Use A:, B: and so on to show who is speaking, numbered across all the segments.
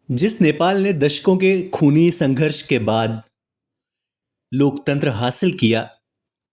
A: जिस नेपाल ने दशकों के खूनी संघर्ष के बाद लोकतंत्र हासिल किया,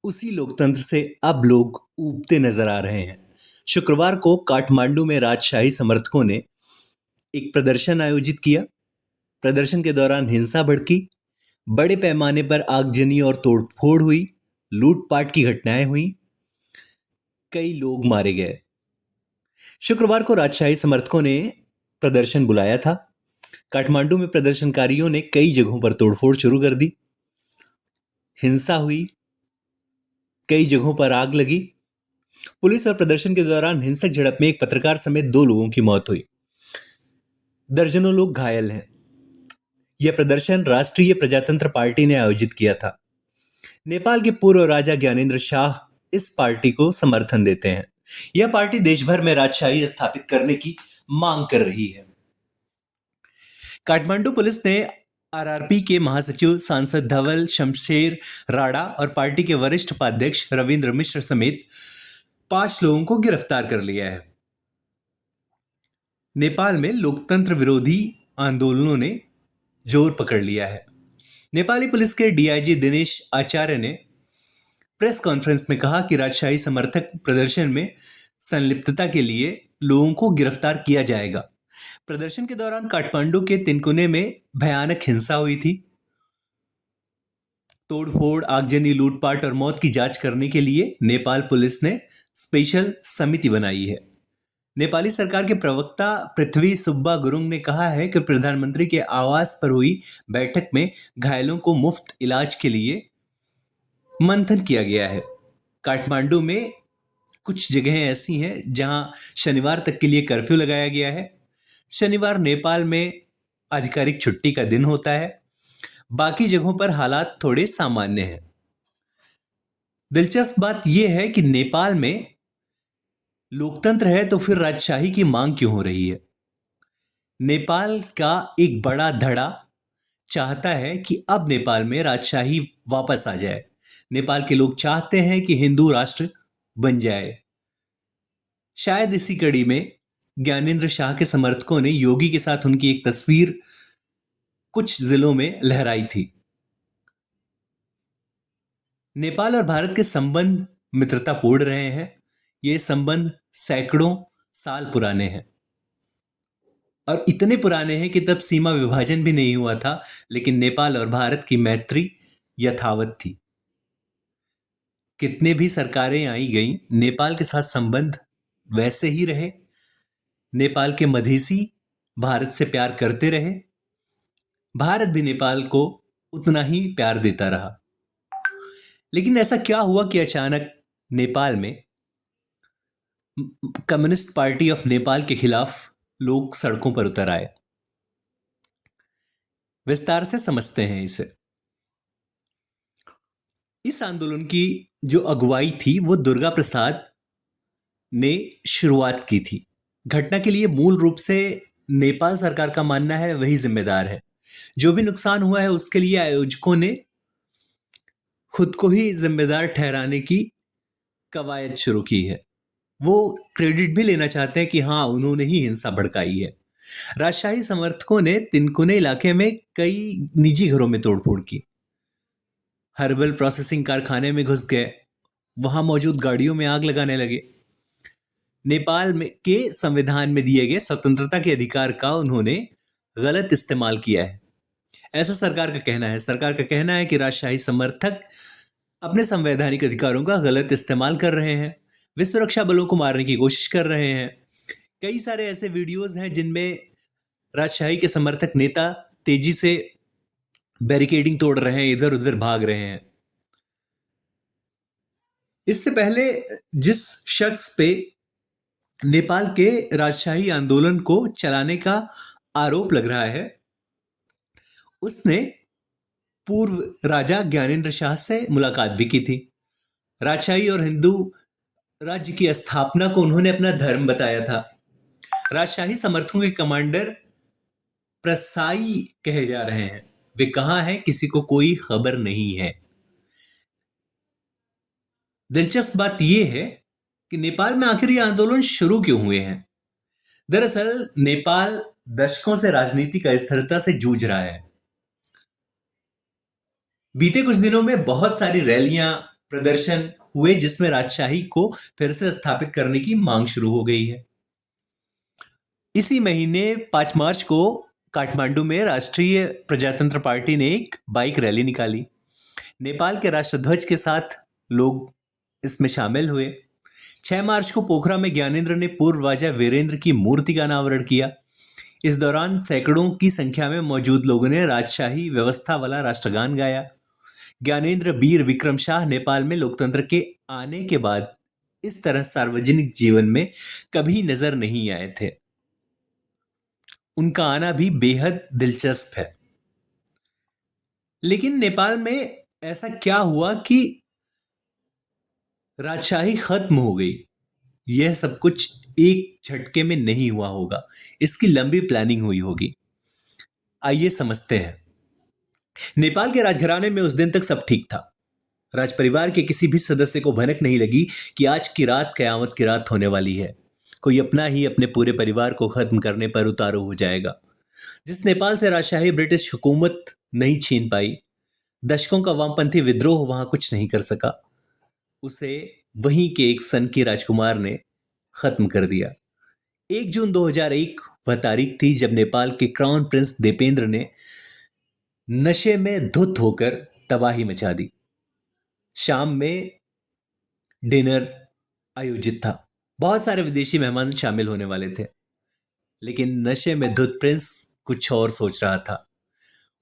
A: उसी लोकतंत्र से अब लोग ऊबते नजर आ रहे हैं। शुक्रवार को काठमांडू में राजशाही समर्थकों ने एक प्रदर्शन आयोजित किया। प्रदर्शन के दौरान हिंसा भड़की, बड़े पैमाने पर आगजनी और तोड़फोड़ हुई, लूटपाट की घटनाएं हुई, कई लोग मारे गए। शुक्रवार को राजशाही समर्थकों ने प्रदर्शन बुलाया था। काठमांडू में प्रदर्शनकारियों ने कई जगहों पर तोड़फोड़ शुरू कर दी, हिंसा हुई, कई जगहों पर आग लगी। पुलिस और प्रदर्शन के दौरान हिंसक झड़प में एक पत्रकार समेत 2 लोगों की मौत हुई। दर्जनों लोग घायल हैं। यह प्रदर्शन राष्ट्रीय प्रजातंत्र पार्टी ने आयोजित किया था। नेपाल के पूर्व राजा ज्ञानेंद्र शाह इस पार्टी को समर्थन देते हैं। यह पार्टी देश भर में राजशाही स्थापित करने की मांग कर रही है। काठमांडू पुलिस ने आरआरपी के महासचिव सांसद धवल शमशेर राणा और पार्टी के वरिष्ठ उपाध्यक्ष रविंद्र मिश्र समेत 5 लोगों को गिरफ्तार कर लिया है। नेपाल में लोकतंत्र विरोधी आंदोलनों ने जोर पकड़ लिया है। नेपाली पुलिस के डीआईजी दिनेश आचार्य ने प्रेस कॉन्फ्रेंस में कहा कि राजशाही समर्थक प्रदर्शन में संलिप्तता के लिए लोगों को गिरफ्तार किया जाएगा। प्रदर्शन के दौरान काठमांडू के तिनकुने में भयानक हिंसा हुई थी। तोड़फोड़, आगजनी, लूटपाट और मौत की जांच करने के लिए नेपाल पुलिस ने स्पेशल समिति बनाई है। नेपाली सरकार के प्रवक्ता पृथ्वी सुब्बा गुरुङ ने कहा है कि प्रधानमंत्री के आवास पर हुई बैठक में घायलों को मुफ्त इलाज के लिए मंथन किया गया है। काठमांडू में कुछ जगहें ऐसी हैं जहां शनिवार तक के लिए कर्फ्यू लगाया गया है। शनिवार नेपाल में आधिकारिक छुट्टी का दिन होता है। बाकी जगहों पर हालात थोड़े सामान्य हैं। दिलचस्प बात यह है कि नेपाल में लोकतंत्र है तो फिर राजशाही की मांग क्यों हो रही है? नेपाल का एक बड़ा धड़ा चाहता है कि अब नेपाल में राजशाही वापस आ जाए। नेपाल के लोग चाहते हैं कि हिंदू राष्ट्र बन जाए। शायद इसी कड़ी में ज्ञानेंद्र शाह के समर्थकों ने योगी के साथ उनकी एक तस्वीर कुछ जिलों में लहराई थी। नेपाल और भारत के संबंध मित्रतापूर्ण रहे हैं। ये संबंध सैकड़ों साल पुराने हैं और इतने पुराने हैं कि तब सीमा विभाजन भी नहीं हुआ था, लेकिन नेपाल और भारत की मैत्री यथावत थी। कितने भी सरकारें आई गईं, नेपाल के साथ संबंध वैसे ही रहे। नेपाल के मधेसी भारत से प्यार करते रहे, भारत भी नेपाल को उतना ही प्यार देता रहा। लेकिन ऐसा क्या हुआ कि अचानक नेपाल में कम्युनिस्ट पार्टी ऑफ नेपाल के खिलाफ लोग सड़कों पर उतर आए? विस्तार से समझते हैं इसे। इस आंदोलन की जो अगुवाई थी वो दुर्गा प्रसाद ने शुरुआत की थी। घटना के लिए मूल रूप से नेपाल सरकार का मानना है वही जिम्मेदार है। जो भी नुकसान हुआ है उसके लिए आयोजकों ने खुद को ही जिम्मेदार ठहराने की कवायद शुरू की है। वो क्रेडिट भी लेना चाहते हैं कि हाँ, उन्होंने ही हिंसा भड़काई है। राजशाही समर्थकों ने तिनकुने इलाके में कई निजी घरों में तोड़फोड़ की, हर्बल प्रोसेसिंग कारखाने में घुस गए, वहां मौजूद गाड़ियों में आग लगाने लगे। नेपाल में के संविधान में दिए गए स्वतंत्रता के अधिकार का उन्होंने गलत इस्तेमाल किया है, ऐसा सरकार का कहना है। सरकार का कहना है कि राजशाही समर्थक अपने संवैधानिक अधिकारों का गलत इस्तेमाल कर रहे हैं। वे सुरक्षा बलों को मारने की कोशिश कर रहे हैं। कई सारे ऐसे वीडियोस हैं जिनमें राजशाही के समर्थक नेता तेजी से बैरिकेडिंग तोड़ रहे हैं, इधर उधर भाग रहे हैं। इससे पहले जिस शख्स पे नेपाल के राजशाही आंदोलन को चलाने का आरोप लग रहा है, उसने पूर्व राजा ज्ञानेंद्र शाह से मुलाकात भी की थी। राजशाही और हिंदू राज्य की स्थापना को उन्होंने अपना धर्म बताया था। राजशाही समर्थकों के कमांडर प्रसाई कहे जा रहे हैं। वे कहां हैं, किसी को कोई खबर नहीं है। दिलचस्प बात यह है कि नेपाल में आखिर ये आंदोलन शुरू क्यों हुए हैं। दरअसल नेपाल दशकों से राजनीतिक अस्थिरता से जूझ रहा है। बीते कुछ दिनों में बहुत सारी रैलियां, प्रदर्शन हुए जिसमें राजशाही को फिर से स्थापित करने की मांग शुरू हो गई है। इसी महीने 5 मार्च को काठमांडू में राष्ट्रीय प्रजातंत्र पार्टी ने एक बाइक रैली निकाली। नेपाल के राष्ट्रध्वज के साथ लोग इसमें शामिल हुए। 6 मार्च को पोखरा में ज्ञानेंद्र ने पूर्व राजा वीरेंद्र की मूर्ति का अनावरण किया। इस दौरान सैकड़ों की संख्या में मौजूद लोगों ने राजशाही व्यवस्था वाला राष्ट्रगान गाया। ज्ञानेंद्र वीर विक्रम शाह नेपाल में लोकतंत्र के आने के बाद इस तरह सार्वजनिक जीवन में कभी नजर नहीं आए थे। उनका आना भी बेहद दिलचस्प है। लेकिन नेपाल में ऐसा क्या हुआ कि राजशाही खत्म हो गई? यह सब कुछ एक झटके में नहीं हुआ होगा, इसकी लंबी प्लानिंग हुई होगी। आइए समझते हैं। नेपाल के राजघराने में उस दिन तक सब ठीक था। राजपरिवार के किसी भी सदस्य को भनक नहीं लगी कि आज की रात कयामत की रात होने वाली है। कोई अपना ही अपने पूरे परिवार को खत्म करने पर उतारू हो जाएगा। जिस नेपाल से राजशाही ब्रिटिश हुकूमत नहीं छीन पाई, दशकों का वामपंथी विद्रोह वहां कुछ नहीं कर सका, उसे वहीं के एक सन की राजकुमार ने खत्म कर दिया। 1 जून 2001 वह तारीख थी जब नेपाल के क्राउन प्रिंस दीपेंद्र ने नशे में धुत होकर तबाही मचा दी। शाम में डिनर आयोजित था। बहुत सारे विदेशी मेहमान शामिल होने वाले थे, लेकिन नशे में धुत प्रिंस कुछ और सोच रहा था।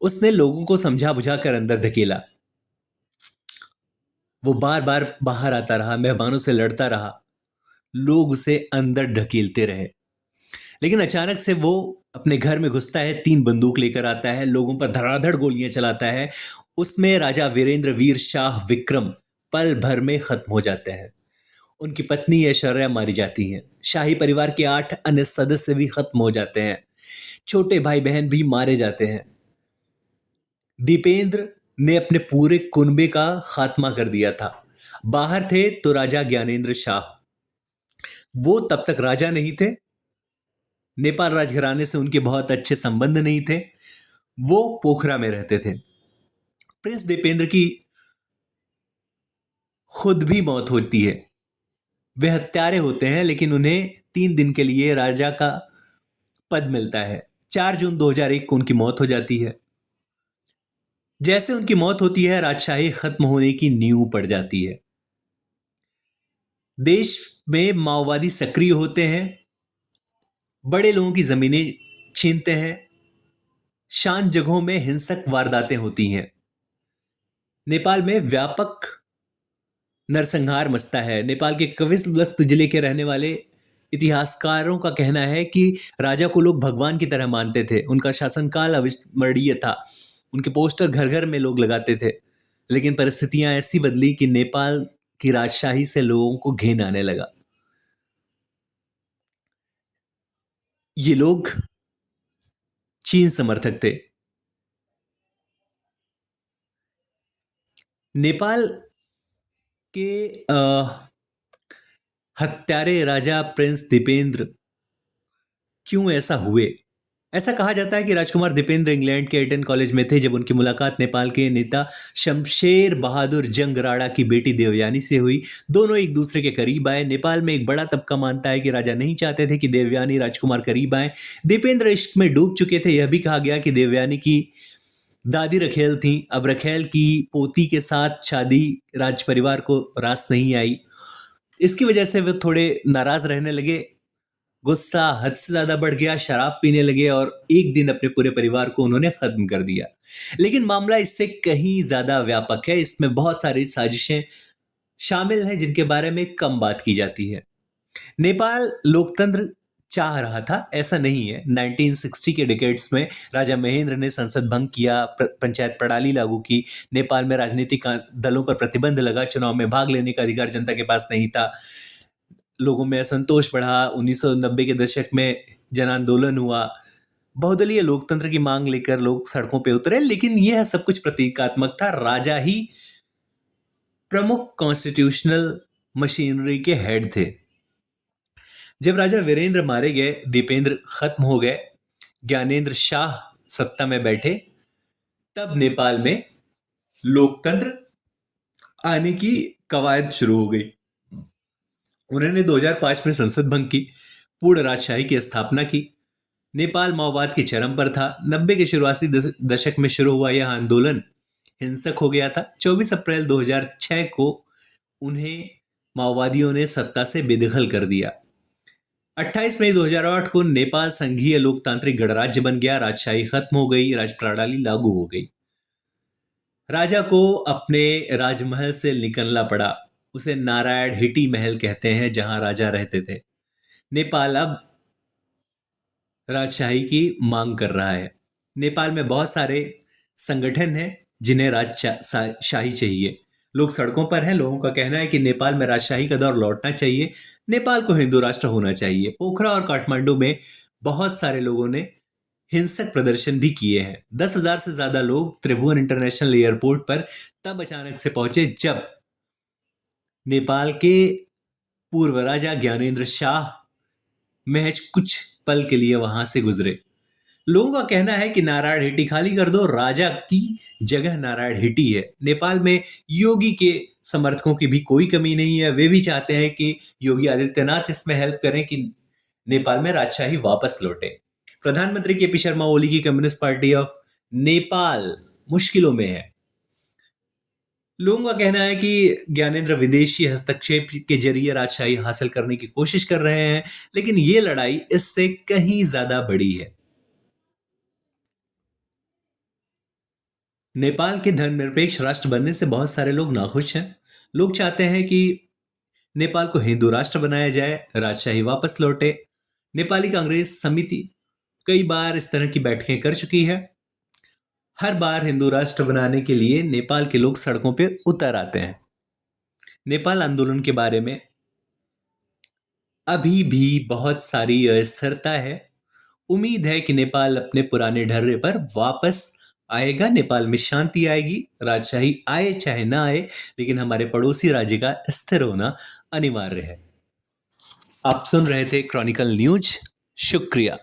A: उसने लोगों को समझा बुझाकर अंदर धकेला। वो बार बार बाहर आता रहा, मेहमानों से लड़ता रहा, लोग उसे अंदर ढकेलते रहे। लेकिन अचानक से वो अपने घर में घुसता है, 3 बंदूक लेकर आता है, लोगों पर धड़ाधड़ गोलियां चलाता है। उसमें राजा वीरेंद्र वीर शाह विक्रम पल भर में खत्म हो जाते हैं। उनकी पत्नी ऐश्वर्या मारी जाती हैं। शाही परिवार के 8 अन्य सदस्य भी खत्म हो जाते हैं। छोटे भाई बहन भी मारे जाते हैं। दीपेंद्र ने अपने पूरे कुनबे का खात्मा कर दिया था। बाहर थे तो राजा ज्ञानेंद्र शाह। वो तब तक राजा नहीं थे। नेपाल राजघराने से उनके बहुत अच्छे संबंध नहीं थे। वो पोखरा में रहते थे। प्रिंस दीपेंद्र की खुद भी मौत होती है। वे हत्यारे होते हैं, लेकिन उन्हें 3 दिन के लिए राजा का पद मिलता है। 4 जून 2001 को उनकी मौत हो जाती है। जैसे उनकी मौत होती है, राजशाही खत्म होने की नींव पड़ जाती है। देश में माओवादी सक्रिय होते हैं, बड़े लोगों की जमीनें छीनते हैं, शांत जगहों में हिंसक वारदातें होती हैं। नेपाल में व्यापक नरसंहार मचता है। नेपाल के कपिलवस्तु जिले के रहने वाले इतिहासकारों का कहना है कि राजा को लोग भगवान की तरह मानते थे। उनका शासनकाल अविस्मरणीय था। उनके पोस्टर घर घर में लोग लगाते थे। लेकिन परिस्थितियां ऐसी बदली कि नेपाल की राजशाही से लोगों को घिन आने लगा। ये लोग चीन समर्थक थे। नेपाल के हत्यारे राजा प्रिंस दीपेंद्र क्यों ऐसा हुए? ऐसा कहा जाता है कि राजकुमार दीपेंद्र इंग्लैंड के एटन कॉलेज में थे जब उनकी मुलाकात नेपाल के नेता शमशेर बहादुर जंग राणा की बेटी देवयानी से हुई। दोनों एक दूसरे के करीब आए। नेपाल में एक बड़ा तबका मानता है कि राजा नहीं चाहते थे कि देवयानी राजकुमार करीब आए। दीपेंद्र इश्क में डूब चुके थे। यह भी कहा गया कि देवयानी की दादी रखेल थी। अब रखेल की पोती के साथ शादी राज परिवार को रास नहीं आई। इसकी वजह से वे थोड़े नाराज रहने लगे। गुस्सा हद से ज्यादा बढ़ गया, शराब पीने लगे और एक दिन अपने पूरे परिवार को उन्होंने खत्म कर दिया। लेकिन मामला इससे कहीं ज्यादा व्यापक है। इसमें बहुत सारी साजिशें शामिल हैं जिनके बारे में कम बात की जाती है। नेपाल लोकतंत्र चाह रहा था, ऐसा नहीं है। 1960 के डिकेड्स में राजा महेंद्र ने संसद भंग किया, पंचायत प्रणाली लागू की, नेपाल में राजनीतिक दलों पर प्रतिबंध लगा, चुनाव में भाग लेने का अधिकार जनता के पास नहीं था, लोगों में असंतोष बढ़ा। 1990 के दशक में जन आंदोलन हुआ, बहुदलीय लोकतंत्र की मांग लेकर लोग सड़कों पे उतरे। लेकिन यह सब कुछ प्रतीकात्मक था। राजा ही प्रमुख कॉन्स्टिट्यूशनल मशीनरी के हेड थे। जब राजा वीरेंद्र मारे गए, दीपेंद्र खत्म हो गए, ज्ञानेंद्र शाह सत्ता में बैठे, तब नेपाल में लोकतंत्र आने की कवायद शुरू हो गई। उन्होंने 2005 में संसद भंग की, पूर्ण राजशाही की स्थापना की। नेपाल माओवाद के चरम पर था। 90 के शुरुआती दशक में शुरू हुआ यह आंदोलन हिंसक हो गया था। 24 अप्रैल 2006 को उन्हें माओवादियों ने सत्ता से बेदखल कर दिया। 28 मई 2008 को नेपाल संघीय लोकतांत्रिक गणराज्य बन गया। राजशाही खत्म हो गई, राज प्रणाली लागू हो गई। राजा को अपने राजमहल से निकलना पड़ा। उसे नारायण हिटी महल कहते हैं, जहां राजा रहते थे। नेपाल अब राजशाही की मांग कर रहा है। नेपाल में बहुत सारे संगठन हैं जिन्हें राजशाही चाहिए। लोग सड़कों पर हैं। लोगों का कहना है कि नेपाल में राजशाही का दौर लौटना चाहिए, नेपाल को हिंदू राष्ट्र होना चाहिए। पोखरा और काठमांडू में बहुत सारे लोगों ने हिंसक प्रदर्शन भी किए हैं। 10,000 से ज्यादा लोग त्रिभुवन इंटरनेशनल एयरपोर्ट पर तब अचानक से पहुंचे जब नेपाल के पूर्व राजा ज्ञानेंद्र शाह महज कुछ पल के लिए वहां से गुजरे। लोगों का कहना है कि नारायण हिटी खाली कर दो, राजा की जगह नारायण हिटी है। नेपाल में योगी के समर्थकों की भी कोई कमी नहीं है। वे भी चाहते हैं कि योगी आदित्यनाथ इसमें हेल्प करें कि नेपाल में राजशाही वापस लौटे। प्रधानमंत्री केपी शर्मा ओली की कम्युनिस्ट पार्टी ऑफ नेपाल मुश्किलों में है। लोगों का कहना है कि ज्ञानेंद्र विदेशी हस्तक्षेप के जरिए राजशाही हासिल करने की कोशिश कर रहे हैं, लेकिन ये लड़ाई इससे कहीं ज्यादा बड़ी है। नेपाल के धर्मनिरपेक्ष राष्ट्र बनने से बहुत सारे लोग नाखुश हैं। लोग चाहते हैं कि नेपाल को हिंदू राष्ट्र बनाया जाए, राजशाही वापस लौटे। नेपाली कांग्रेस समिति कई बार इस तरह की बैठकें कर चुकी है। हर बार हिंदू राष्ट्र बनाने के लिए नेपाल के लोग सड़कों पे उतर आते हैं। नेपाल आंदोलन के बारे में अभी भी बहुत सारी अस्थिरता है। उम्मीद है कि नेपाल अपने पुराने ढर्रे पर वापस आएगा। नेपाल में शांति आएगी। राजशाही आए चाहे ना आए, लेकिन हमारे पड़ोसी राज्य का स्थिर होना अनिवार्य है। आप सुन रहे थे क्रॉनिकल न्यूज। शुक्रिया।